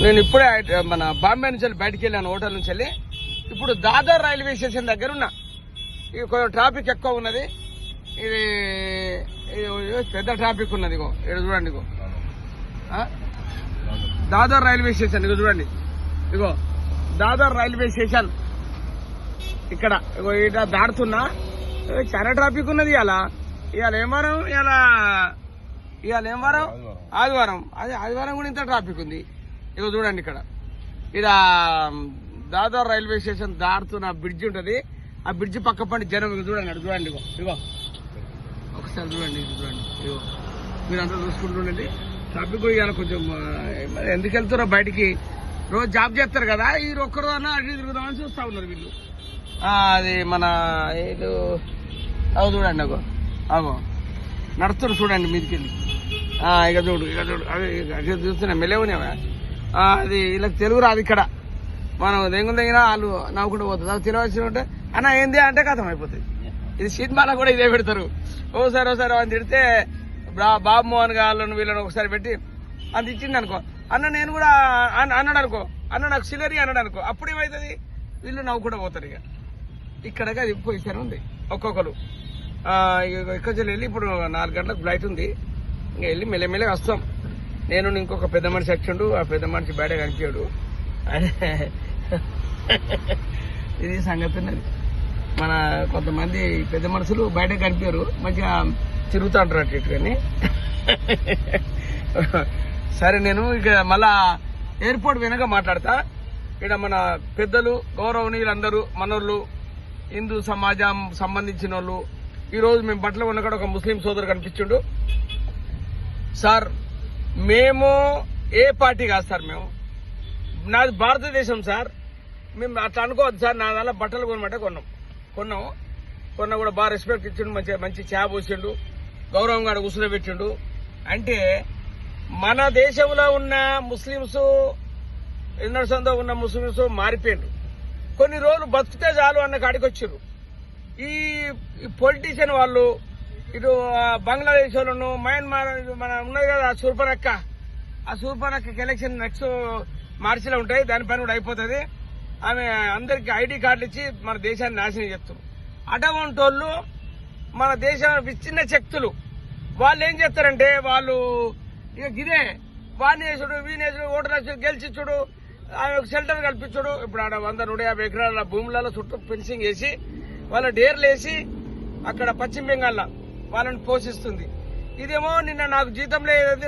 నేను ఇప్పుడే మన బాంబే నుంచి బయటకు వెళ్ళాను, హోటల్ నుంచి వెళ్ళి. ఇప్పుడు దాదర్ రైల్వే స్టేషన్ దగ్గర ఉన్నా. ఇది కొంచెం ట్రాఫిక్ ఎక్కువ ఉన్నది. ఇది పెద్ద ట్రాఫిక్ ఉన్నది. ఇగో ఇక్కడ చూడండి, ఇగో దాదర్ రైల్వే స్టేషన్. ఇగో చూడండి, ఇగో దాదర్ రైల్వే స్టేషన్. ఇక్కడ ఇగో ఇక్కడ దాడుతున్నా. చాలా ట్రాఫిక్ ఉన్నది. ఇవాళ ఏం వారం? ఇవాళ ఏం వారం? ఆదివారం. అదే ఆదివారం కూడా ఇంత ట్రాఫిక్ ఉంది. ఇగో చూడండి, ఇక్కడ దాదర్ రైల్వే స్టేషన్ దాడుతున్న బ్రిడ్జ్ ఉంటది. ఆ బ్రిడ్జ్ పక్క పండి జనం. ఇక చూడండి, అటు చూడండి, ఇగో ఒకసారి చూడండి, ఇది చూడండి. ఇగో మీరంతా చూసుకుంటుండండి. ట్రాఫిక్ కూడా ఇవాళ కొంచెం ఎందుకు వెళ్తారో బయటికి. రోజు జాబ్ చేస్తారు కదా, ఈ ఒక్కరు అన్నా అటు తిరుగుదామని చూస్తా ఉన్నారు వీళ్ళు. అది మన వీళ్ళు చూడండి, అగో నడుస్తున్నారు చూడండి మీదికి వెళ్ళి. ఇక చూడు అదే చూస్తున్నా మెలేవునేవా. అది వీళ్ళకి తెలుగు రాదు. ఇక్కడ మనం దెంగిన వాళ్ళు నవ్వుకుంటూ పోతుంది. అది తెలియవలసి ఉంటే అన్న ఏంది అంటే కథం అయిపోతుంది. ఇది సినిమాలో కూడా ఇదే పెడతారు. ఓసారి అని తిడితే బాబు మోహన్ గాళ్ళను వీళ్ళని ఒకసారి పెట్టి అది ఇచ్చింది అనుకో, అన్న నేను కూడా అన్నాడు అనుకో, అన్న నాకు సిలరీ అన్నాడు అనుకో, అప్పుడు ఏమవుతుంది? వీళ్ళు నవ్వుకుంటూ పోతారు. ఇక్కడగా అది పొజిషన్ ఉంది. ఒక్కొక్కరు ఇక్కడ వెళ్ళి ఇప్పుడు 4 గంటలకు ఫ్లైట్ ఉంది. ఇంకా వెళ్ళి మెల్లమెల్లగా వస్తాం. నేను ఇంకొక పెద్ద మనిషి వచ్చిండు. ఆ పెద్ద మనిషి బయట కనిపించాడు. ఇది సంగతి ఉన్నది. మన కొంతమంది పెద్ద మనుషులు బయట కనిపించారు, మంచిగా తిరుగుతూ అంటారు అటు ఇటు. కానీ సరే, నేను ఇక మళ్ళా ఎయిర్పోర్ట్ వెనక మాట్లాడతా. ఇక్కడ మన పెద్దలు గౌరవనీయులందరూ మనోళ్ళు, హిందూ సమాజం సంబంధించిన వాళ్ళు. ఈరోజు మేము బట్టలు ఉన్నక్కడ ఒక ముస్లిం సోదరు కనిపించిండు. సార్ మేము ఏ పార్టీ కాదు సార్, నాది భారతదేశం సార్. మేము అట్లా అనుకోవద్దు సార్. నా దానిలో బట్టలు కొనమంటే కొన్నా కూడా బాగా రెస్పెక్ట్ ఇచ్చిండు. మంచి చా పోసిండు, గౌరవంగా కూర్చుని పెట్టిండు. అంటే మన దేశంలో ఉన్న ముస్లింస్, ఇంద్రసంలో ఉన్న ముస్లింస్ మారిపోయిండ్రు. కొన్ని రోజులు బతికితే చాలు అన్న కాడికి వచ్చారు. ఈ పొలిటీషియన్ వాళ్ళు ఇటు బంగ్లాదేశ్ వాళ్ళను, మయన్మార్ మన ఉన్నది కదా సూర్పనక్క, ఆ సూర్పనక్కకి ఎలక్షన్ నెక్స్ట్ మార్చిలో ఉంటాయి. దానిపైన కూడా అయిపోతుంది. ఆమె అందరికి ఐడి కార్డులు ఇచ్చి మన దేశాన్ని నాశనం చేస్తారు. అటువంటి వాళ్ళు మన దేశం విచ్ఛిన్న శక్తులు. వాళ్ళు ఏం చేస్తారంటే వాళ్ళు ఇక గిదే వాడిని వేసుడు, వీని వేసుడు, ఓటర్లు గెలిచిచ్చుడు, షెల్టర్ కల్పించుడు. ఇప్పుడు ఆడ 100-150 ఎకరాల భూములలో చుట్టూ ఫెన్సింగ్ వేసి వాళ్ళ డేర్లు వేసి అక్కడ పశ్చిమ బెంగాల్లో వాళ్ళని పోషిస్తుంది. ఇదేమో నిన్న నాకు జీతం లేదంటే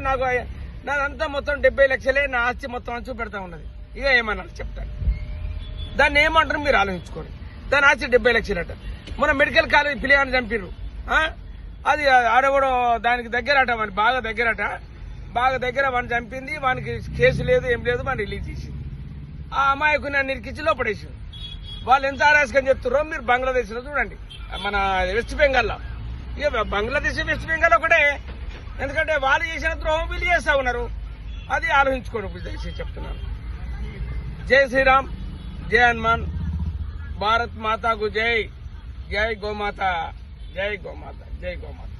నాదంతా మొత్తం 70 లక్షలే నా ఆస్తి మొత్తం అంచు పెడతా ఉన్నది. ఇక ఏమన్నారు చెప్తాను. దాన్ని ఏమంటారు మీరు ఆలోచించుకోండి. దాని ఆస్తి 70 లక్షలట. మన మెడికల్ కాలేజ్ పిల్లగాని చంపిర్రు. అది ఆడ కూడా దానికి దగ్గరట, వాని బాగా దగ్గర వాడిని చంపింది. వానికి కేసు లేదు, ఏం లేదు, వాడిని రిలీజ్ చేసింది. ఆ అమాయకుని నిరికించి లోపడేసింది. వాళ్ళు ఎంత అరాచకం చెప్తారో మీరు బంగ్లాదేశ్ లో చూడండి, మన వెస్ట్ బెంగాల్లో. ఇక బంగ్లాదేశ్ వెస్ట్ బెంగాల్ ఒకటే. ఎందుకంటే వాళ్ళు చేసిన ద్రోహం వీళ్ళు చేస్తా ఉన్నారు. అది ఆలోచించుకోండి చెప్తున్నాను. జై శ్రీరామ్, జై హనుమాన్, భారత్ మాతాకు జై, జై గోమాత, జై గోమాత, జై గోమాత.